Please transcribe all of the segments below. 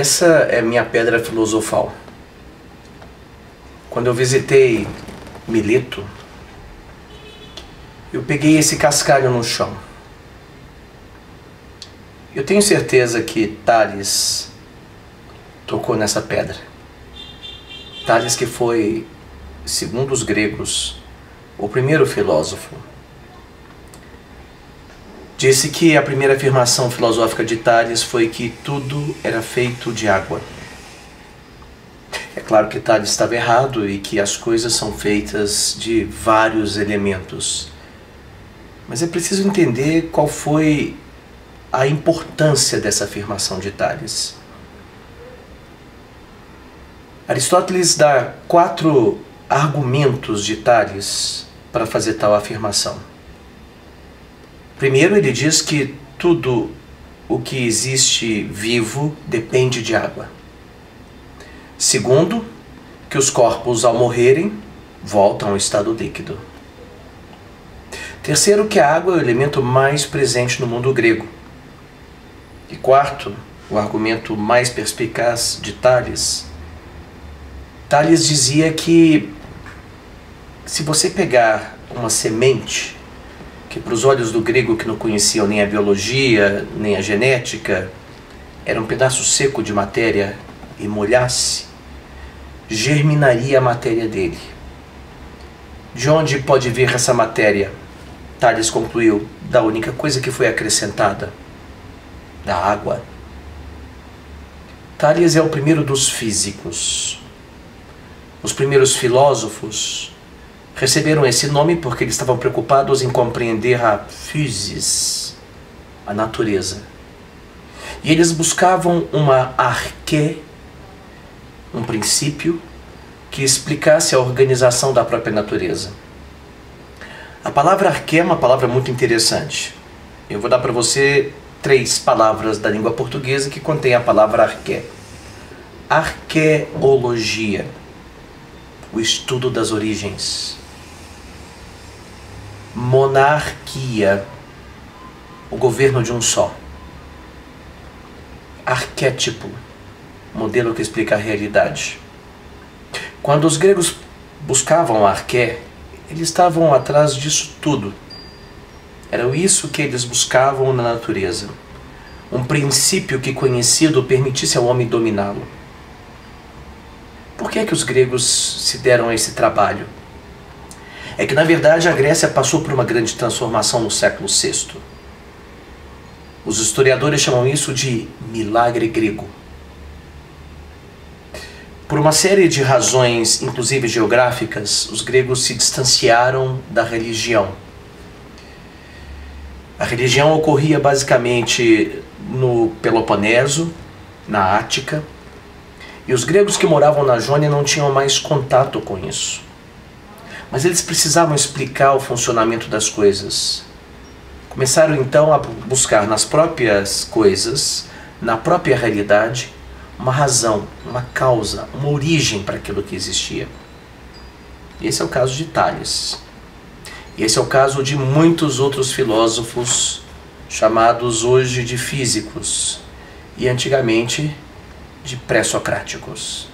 Essa é minha pedra filosofal. Quando eu visitei Mileto, eu peguei esse cascalho no chão. Eu tenho certeza que Tales tocou nessa pedra. Tales, que foi, segundo os gregos, o primeiro filósofo, disse que a primeira afirmação filosófica de Tales foi que tudo era feito de água. É claro que Tales estava errado e que as coisas são feitas de vários elementos. Mas é preciso entender qual foi a importância dessa afirmação de Tales. Aristóteles dá 4 argumentos de Tales para fazer tal afirmação. Primeiro, ele diz que tudo o que existe vivo depende de água. Segundo, que os corpos, ao morrerem, voltam ao estado líquido. Terceiro, que a água é o elemento mais presente no mundo grego. E quarto, o argumento mais perspicaz de Tales. Tales dizia que se você pegar uma semente, que para os olhos do grego, que não conheciam nem a biologia, nem a genética, era um pedaço seco de matéria, e molhasse, germinaria a matéria dele. De onde pode vir essa matéria? Tales concluiu, da única coisa que foi acrescentada, da água. Tales é o primeiro dos físicos. Os primeiros filósofos receberam esse nome porque eles estavam preocupados em compreender a physis, a natureza. E eles buscavam uma arqué, um princípio que explicasse a organização da própria natureza. A palavra arqué é uma palavra muito interessante. Eu vou dar para você 3 palavras da língua portuguesa que contêm a palavra arqué. Arqueologia, o estudo das origens. Monarquia, o governo de um só. Arquétipo, modelo que explica a realidade. Quando os gregos buscavam a arqué, eles estavam atrás disso tudo. Era isso que eles buscavam na natureza. Um princípio que, conhecido, permitisse ao homem dominá-lo. Por que é que os gregos se deram a esse trabalho? É que, na verdade, a Grécia passou por uma grande transformação no século VI. Os historiadores chamam isso de milagre grego. Por uma série de razões, inclusive geográficas, os gregos se distanciaram da religião. A religião ocorria basicamente no Peloponeso, na Ática, e os gregos que moravam na Jônia não tinham mais contato com isso. Mas eles precisavam explicar o funcionamento das coisas. Começaram então a buscar nas próprias coisas, na própria realidade, uma razão, uma causa, uma origem para aquilo que existia. Esse é o caso de Tales. Esse é o caso de muitos outros filósofos, chamados hoje de físicos, e antigamente de pré-socráticos.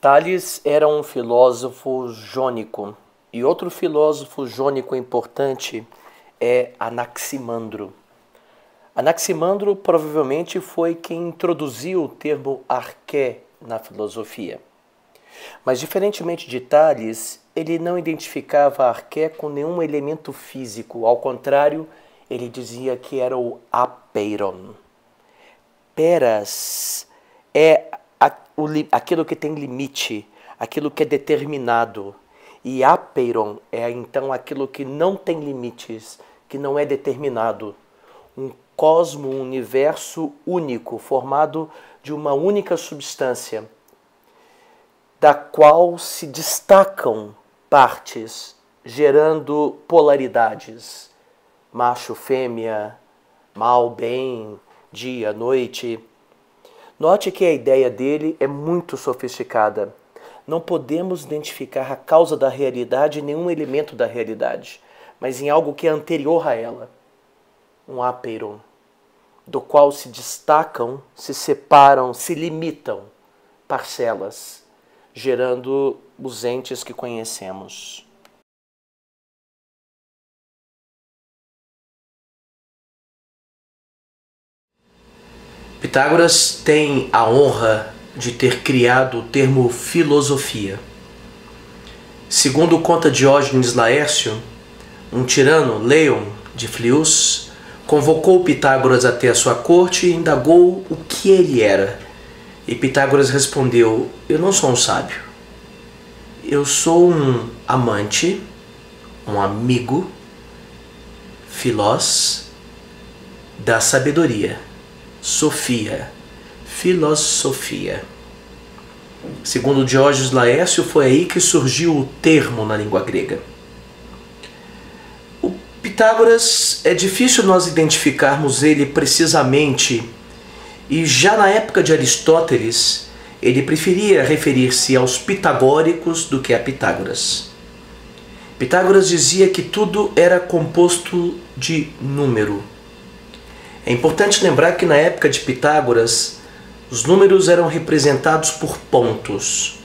Tales era um filósofo jônico, e outro filósofo jônico importante é Anaximandro. Anaximandro provavelmente foi quem introduziu o termo arqué na filosofia. Mas, diferentemente de Tales, ele não identificava a arqué com nenhum elemento físico. Ao contrário, ele dizia que era o apeiron. Peras é aquilo que tem limite, aquilo que é determinado. E apeiron é então aquilo que não tem limites, que não é determinado. Um cosmo, um universo único, formado de uma única substância, da qual se destacam partes, gerando polaridades. Macho, fêmea, mal, bem, dia, noite. Note que a ideia dele é muito sofisticada. Não podemos identificar a causa da realidade em nenhum elemento da realidade, mas em algo que é anterior a ela. Um apeiron, do qual se destacam, se separam, se limitam parcelas, gerando os entes que conhecemos. Pitágoras tem a honra de ter criado o termo filosofia. Segundo conta Diógenes Laércio, um tirano, Leon de Flius, convocou Pitágoras até a sua corte e indagou o que ele era. E Pitágoras respondeu: eu não sou um sábio. Eu sou um amante, um amigo, filós, da sabedoria. Sofia, filosofia. Segundo Diógenes Laércio, foi aí que surgiu o termo na língua grega. O Pitágoras, é difícil nós identificarmos ele precisamente, e já na época de Aristóteles, ele preferia referir-se aos pitagóricos do que a Pitágoras. Pitágoras dizia que tudo era composto de número. É importante lembrar que na época de Pitágoras, os números eram representados por pontos.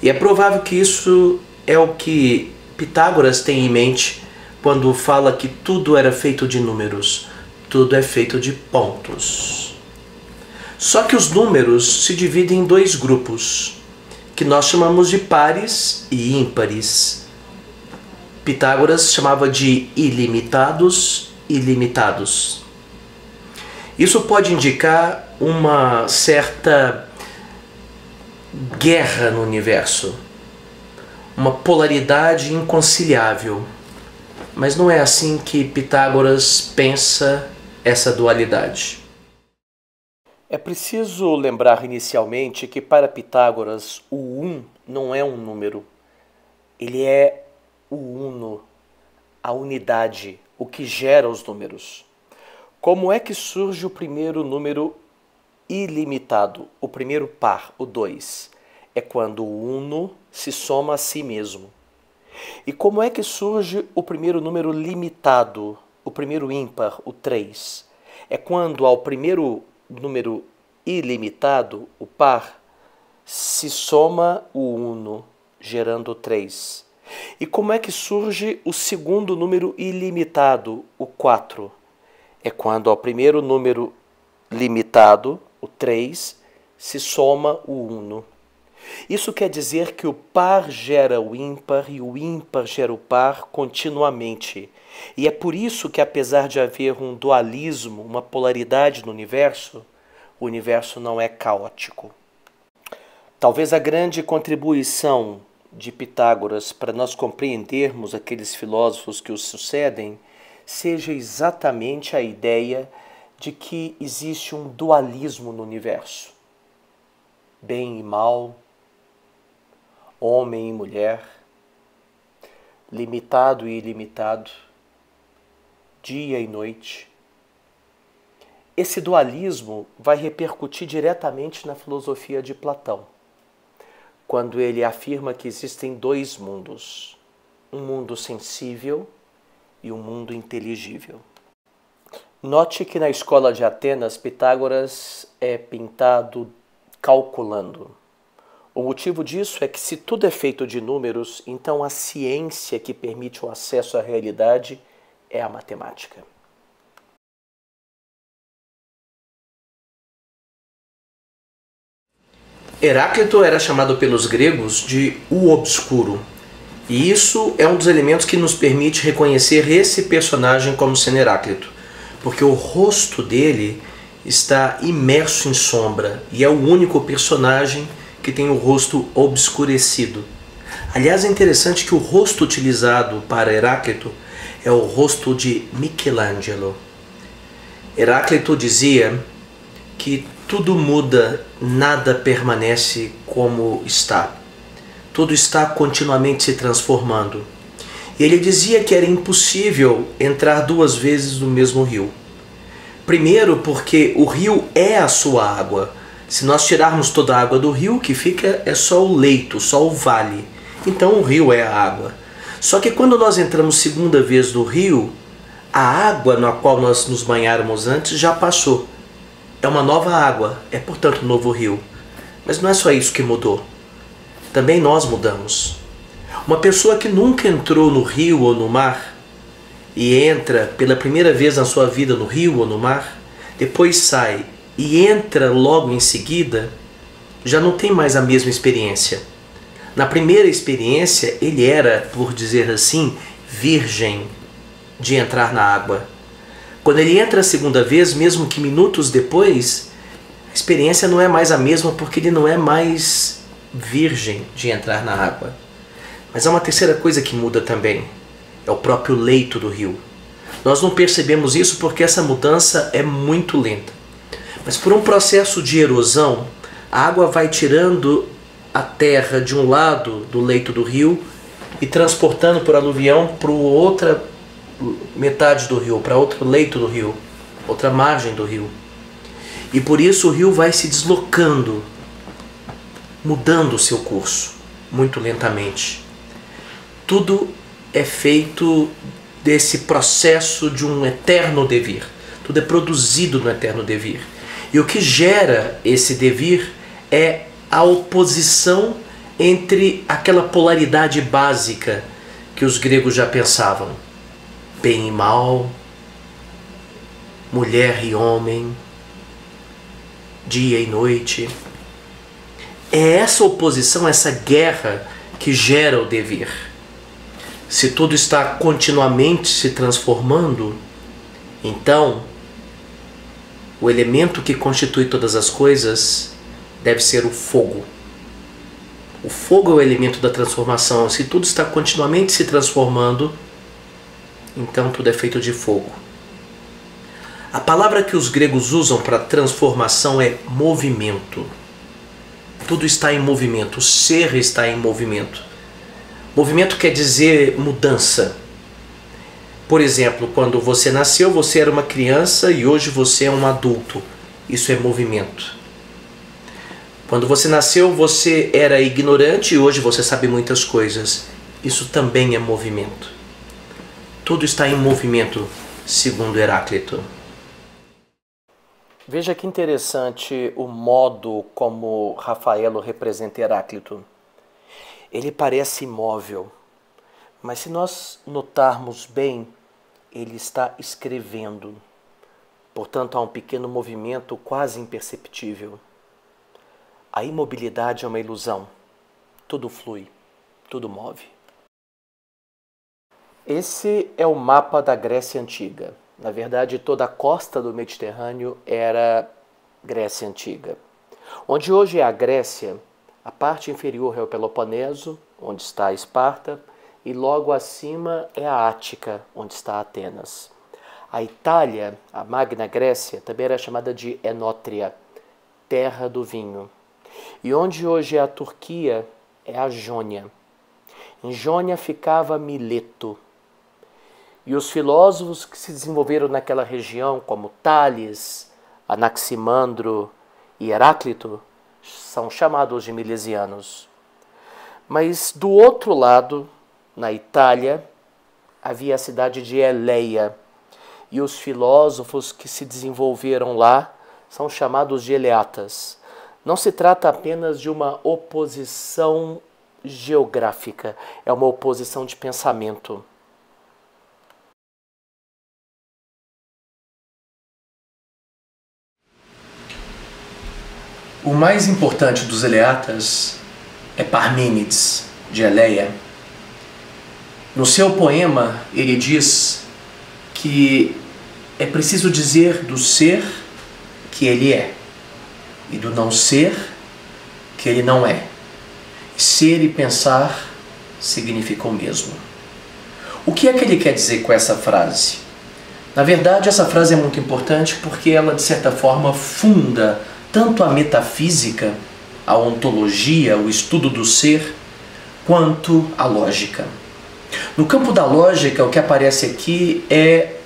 E é provável que isso é o que Pitágoras tem em mente quando fala que tudo era feito de números. Tudo é feito de pontos. Só que os números se dividem em dois grupos, que nós chamamos de pares e ímpares. Pitágoras chamava de ilimitados e limitados. Isso pode indicar uma certa guerra no universo, uma polaridade inconciliável. Mas não é assim que Pitágoras pensa essa dualidade. É preciso lembrar inicialmente que para Pitágoras o 1 não é um número. Ele é o uno, a unidade, o que gera os números. Como é que surge o primeiro número ilimitado, o primeiro par, o 2? É quando o uno se soma a si mesmo. E como é que surge o primeiro número limitado, o primeiro ímpar, o 3? É quando ao primeiro número ilimitado, o par, se soma o uno, gerando o 3. E como é que surge o segundo número ilimitado, o 4? É quando ao primeiro número limitado, o 3, se soma o uno. Isso quer dizer que o par gera o ímpar e o ímpar gera o par continuamente. E é por isso que, apesar de haver um dualismo, uma polaridade no universo, o universo não é caótico. Talvez a grande contribuição de Pitágoras para nós compreendermos aqueles filósofos que os sucedem seja exatamente a ideia de que existe um dualismo no universo. Bem e mal, homem e mulher, limitado e ilimitado, dia e noite. Esse dualismo vai repercutir diretamente na filosofia de Platão, quando ele afirma que existem dois mundos, um mundo sensível e um mundo inteligível. Note que na escola de Atenas, Pitágoras é pintado calculando. O motivo disso é que se tudo é feito de números, então a ciência que permite o acesso à realidade é a matemática. Heráclito era chamado pelos gregos de o obscuro. E isso é um dos elementos que nos permite reconhecer esse personagem como sendo Heráclito, porque o rosto dele está imerso em sombra e é o único personagem que tem o rosto obscurecido. Aliás, é interessante que o rosto utilizado para Heráclito é o rosto de Michelangelo. Heráclito dizia que tudo muda, nada permanece como está. Tudo está continuamente se transformando. E ele dizia que era impossível entrar duas vezes no mesmo rio. Primeiro, porque o rio é a sua água. Se nós tirarmos toda a água do rio, o que fica é só o leito, só o vale. Então o rio é a água. Só que quando nós entramos segunda vez no rio, a água na qual nós nos banháramos antes já passou. É uma nova água, é portanto um novo rio. Mas não é só isso que mudou. Também nós mudamos. Uma pessoa que nunca entrou no rio ou no mar e entra pela primeira vez na sua vida no rio ou no mar, depois sai e entra logo em seguida, já não tem mais a mesma experiência. Na primeira experiência, ele era, por dizer assim, virgem de entrar na água. Quando ele entra a segunda vez, mesmo que minutos depois, a experiência não é mais a mesma porque ele não é mais virgem de entrar na água. Mas há uma terceira coisa que muda também, é o próprio leito do rio. Nós não percebemos isso porque essa mudança é muito lenta. Mas por um processo de erosão, a água vai tirando a terra de um lado do leito do rio e transportando por aluvião para outra metade do rio, para outro leito do rio, outra margem do rio. E por isso o rio vai se deslocando, mudando o seu curso, muito lentamente. Tudo é feito desse processo de um eterno devir. Tudo é produzido no eterno devir. E o que gera esse devir é a oposição entre aquela polaridade básica que os gregos já pensavam. Bem e mal, mulher e homem, dia e noite. É essa oposição, essa guerra que gera o devir. Se tudo está continuamente se transformando, então o elemento que constitui todas as coisas deve ser o fogo. O fogo é o elemento da transformação. Se tudo está continuamente se transformando, então tudo é feito de fogo. A palavra que os gregos usam para transformação é movimento. Tudo está em movimento, o ser está em movimento. Movimento quer dizer mudança. Por exemplo, quando você nasceu, você era uma criança e hoje você é um adulto. Isso é movimento. Quando você nasceu, você era ignorante e hoje você sabe muitas coisas. Isso também é movimento. Tudo está em movimento, segundo Heráclito. Veja que interessante o modo como Rafaelo representa Heráclito. Ele parece imóvel, mas se nós notarmos bem, ele está escrevendo. Portanto, há um pequeno movimento quase imperceptível. A imobilidade é uma ilusão. Tudo flui, tudo move. Esse é o mapa da Grécia Antiga. Na verdade, toda a costa do Mediterrâneo era Grécia Antiga. Onde hoje é a Grécia, a parte inferior é o Peloponeso, onde está Esparta, e logo acima é a Ática, onde está Atenas. A Itália, a Magna Grécia, também era chamada de Enótria, terra do vinho. E onde hoje é a Turquia, é a Jônia. Em Jônia ficava Mileto. E os filósofos que se desenvolveram naquela região, como Tales, Anaximandro e Heráclito, são chamados de milesianos. Mas do outro lado, na Itália, havia a cidade de Eleia, e os filósofos que se desenvolveram lá são chamados de eleatas. Não se trata apenas de uma oposição geográfica, é uma oposição de pensamento. O mais importante dos eleatas é Parmênides, de Eleia. No seu poema, ele diz que é preciso dizer do ser que ele é, e do não ser que ele não é. Ser e pensar significam o mesmo. O que é que ele quer dizer com essa frase? Na verdade, essa frase é muito importante porque ela, de certa forma, funda tanto a metafísica, a ontologia, o estudo do ser, quanto a lógica. No campo da lógica, o que aparece aqui é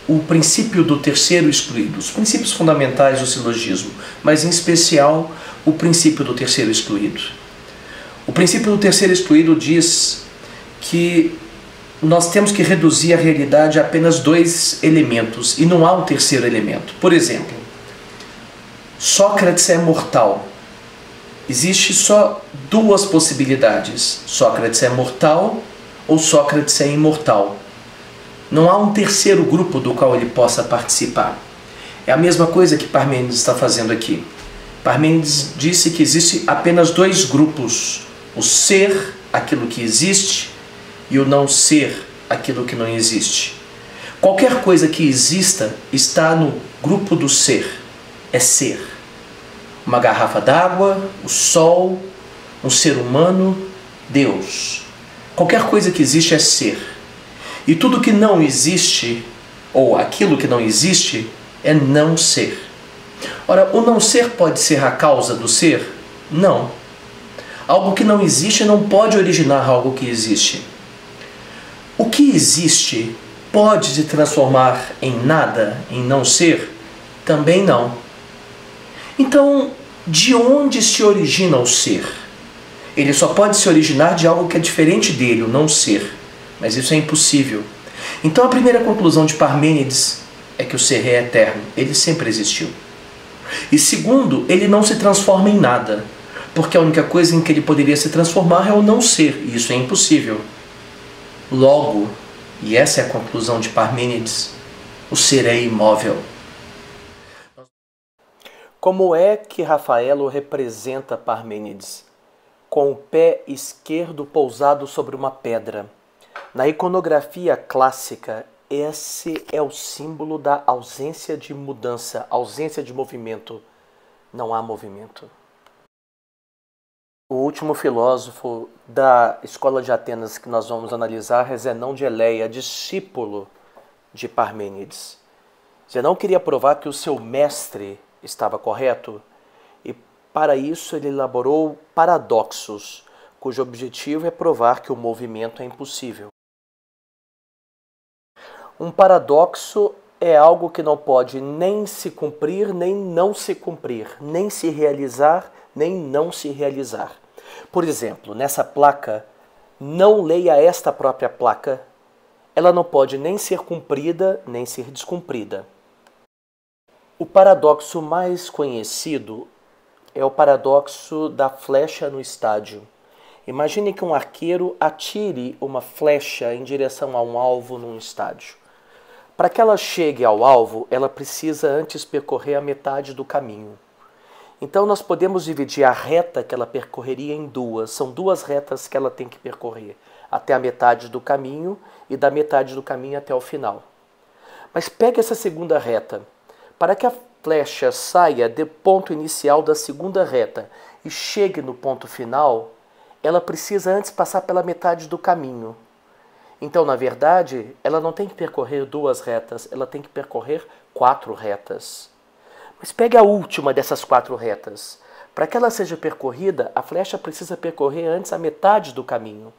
o princípio do terceiro excluído, os princípios fundamentais do silogismo, mas em especial o princípio do terceiro excluído. O princípio do terceiro excluído diz que nós temos que reduzir a realidade a apenas dois elementos e não há um terceiro elemento. Por exemplo, Sócrates é mortal. Existe só duas possibilidades: Sócrates é mortal ou Sócrates é imortal. Não há um terceiro grupo do qual ele possa participar. É a mesma coisa que Parmênides está fazendo aqui. Parmênides disse que existe apenas dois grupos: o ser, aquilo que existe, e o não ser, aquilo que não existe. Qualquer coisa que exista está no grupo do ser. É ser. Uma garrafa d'água, o sol, um ser humano, Deus. Qualquer coisa que existe é ser. E tudo que não existe, ou aquilo que não existe, é não ser. Ora, o não ser pode ser a causa do ser? Não. Algo que não existe não pode originar algo que existe. O que existe pode se transformar em nada, em não ser? Também não. Então, de onde se origina o ser? Ele só pode se originar de algo que é diferente dele, o não ser. Mas isso é impossível. Então a primeira conclusão de Parmênides é que o ser é eterno. Ele sempre existiu. E segundo, ele não se transforma em nada. Porque a única coisa em que ele poderia se transformar é o não ser. E isso é impossível. Logo, e essa é a conclusão de Parmênides, o ser é imóvel. Como é que Rafaelo representa Parmênides? Com o pé esquerdo pousado sobre uma pedra. Na iconografia clássica, esse é o símbolo da ausência de mudança, ausência de movimento. Não há movimento. O último filósofo da Escola de Atenas que nós vamos analisar é Zenão de Eleia, discípulo de Parmênides. Zenão queria provar que o seu mestre estava correto e, para isso, ele elaborou paradoxos, cujo objetivo é provar que o movimento é impossível. Um paradoxo é algo que não pode nem se cumprir, nem não se cumprir, nem se realizar, nem não se realizar. Por exemplo, nessa placa, não leia esta própria placa, ela não pode nem ser cumprida, nem ser descumprida. O paradoxo mais conhecido é o paradoxo da flecha no estádio. Imagine que um arqueiro atire uma flecha em direção a um alvo num estádio. Para que ela chegue ao alvo, ela precisa antes percorrer a metade do caminho. Então nós podemos dividir a reta que ela percorreria em duas. São duas retas que ela tem que percorrer, até a metade do caminho e da metade do caminho até o final. Mas pegue essa segunda reta. Para que a flecha saia do ponto inicial da segunda reta e chegue no ponto final, ela precisa antes passar pela metade do caminho. Então, na verdade, ela não tem que percorrer duas retas, ela tem que percorrer 4 retas. Mas pegue a última dessas 4 retas. Para que ela seja percorrida, a flecha precisa percorrer antes a metade do caminho.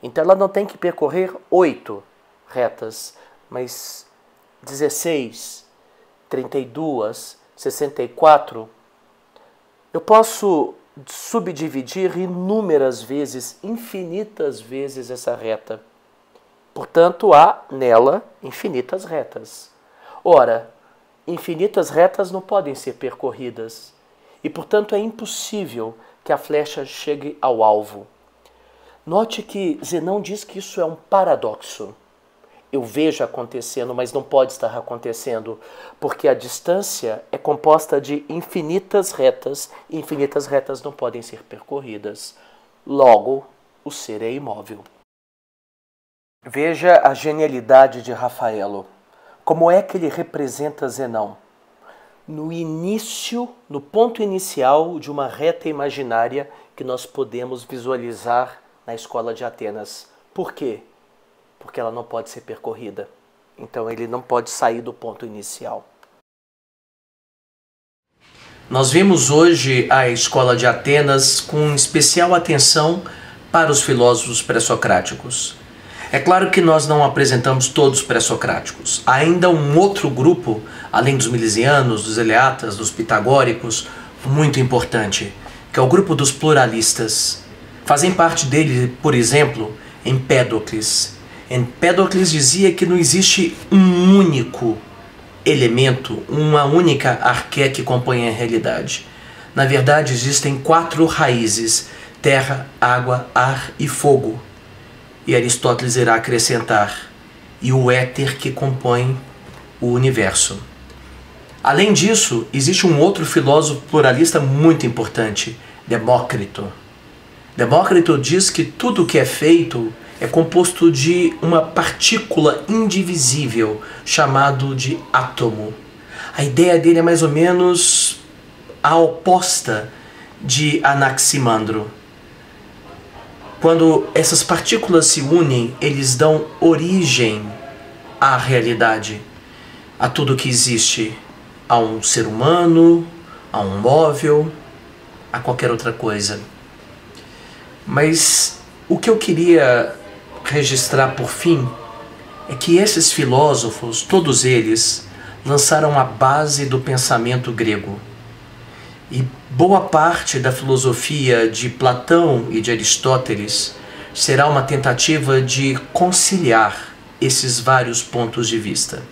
Então, ela não tem que percorrer 8 retas, mas 16, 32, 64. Eu posso subdividir inúmeras vezes, infinitas vezes essa reta. Portanto, há nela infinitas retas. Ora, infinitas retas não podem ser percorridas e, portanto, é impossível que a flecha chegue ao alvo. Note que Zenão diz que isso é um paradoxo. Eu vejo acontecendo, mas não pode estar acontecendo, porque a distância é composta de infinitas retas e infinitas retas não podem ser percorridas. Logo, o ser é imóvel. Veja a genialidade de Rafaelo. Como é que ele representa Zenão? No início, no ponto inicial de uma reta imaginária que nós podemos visualizar na Escola de Atenas. Por quê? Porque ela não pode ser percorrida. Então ele não pode sair do ponto inicial. Nós vemos hoje a Escola de Atenas com especial atenção para os filósofos pré-socráticos. É claro que nós não apresentamos todos pré-socráticos. Há ainda um outro grupo, além dos milesianos, dos eleatas, dos pitagóricos, muito importante, que é o grupo dos pluralistas. Fazem parte dele, por exemplo, Empédocles. Empédocles dizia que não existe um único elemento, uma única arqué que compõe a realidade. Na verdade, existem 4 raízes: terra, água, ar e fogo. E Aristóteles irá acrescentar: e o éter que compõe o universo. Além disso, existe um outro filósofo pluralista muito importante, Demócrito. Demócrito diz que tudo que é feito é composto de uma partícula indivisível, chamado de átomo. A ideia dele é mais ou menos a oposta de Anaximandro. Quando essas partículas se unem, eles dão origem à realidade, a tudo que existe, a um ser humano, a um móvel, a qualquer outra coisa. Mas o que eu queria registrar por fim é que esses filósofos, todos eles, lançaram a base do pensamento grego. E boa parte da filosofia de Platão e de Aristóteles será uma tentativa de conciliar esses vários pontos de vista.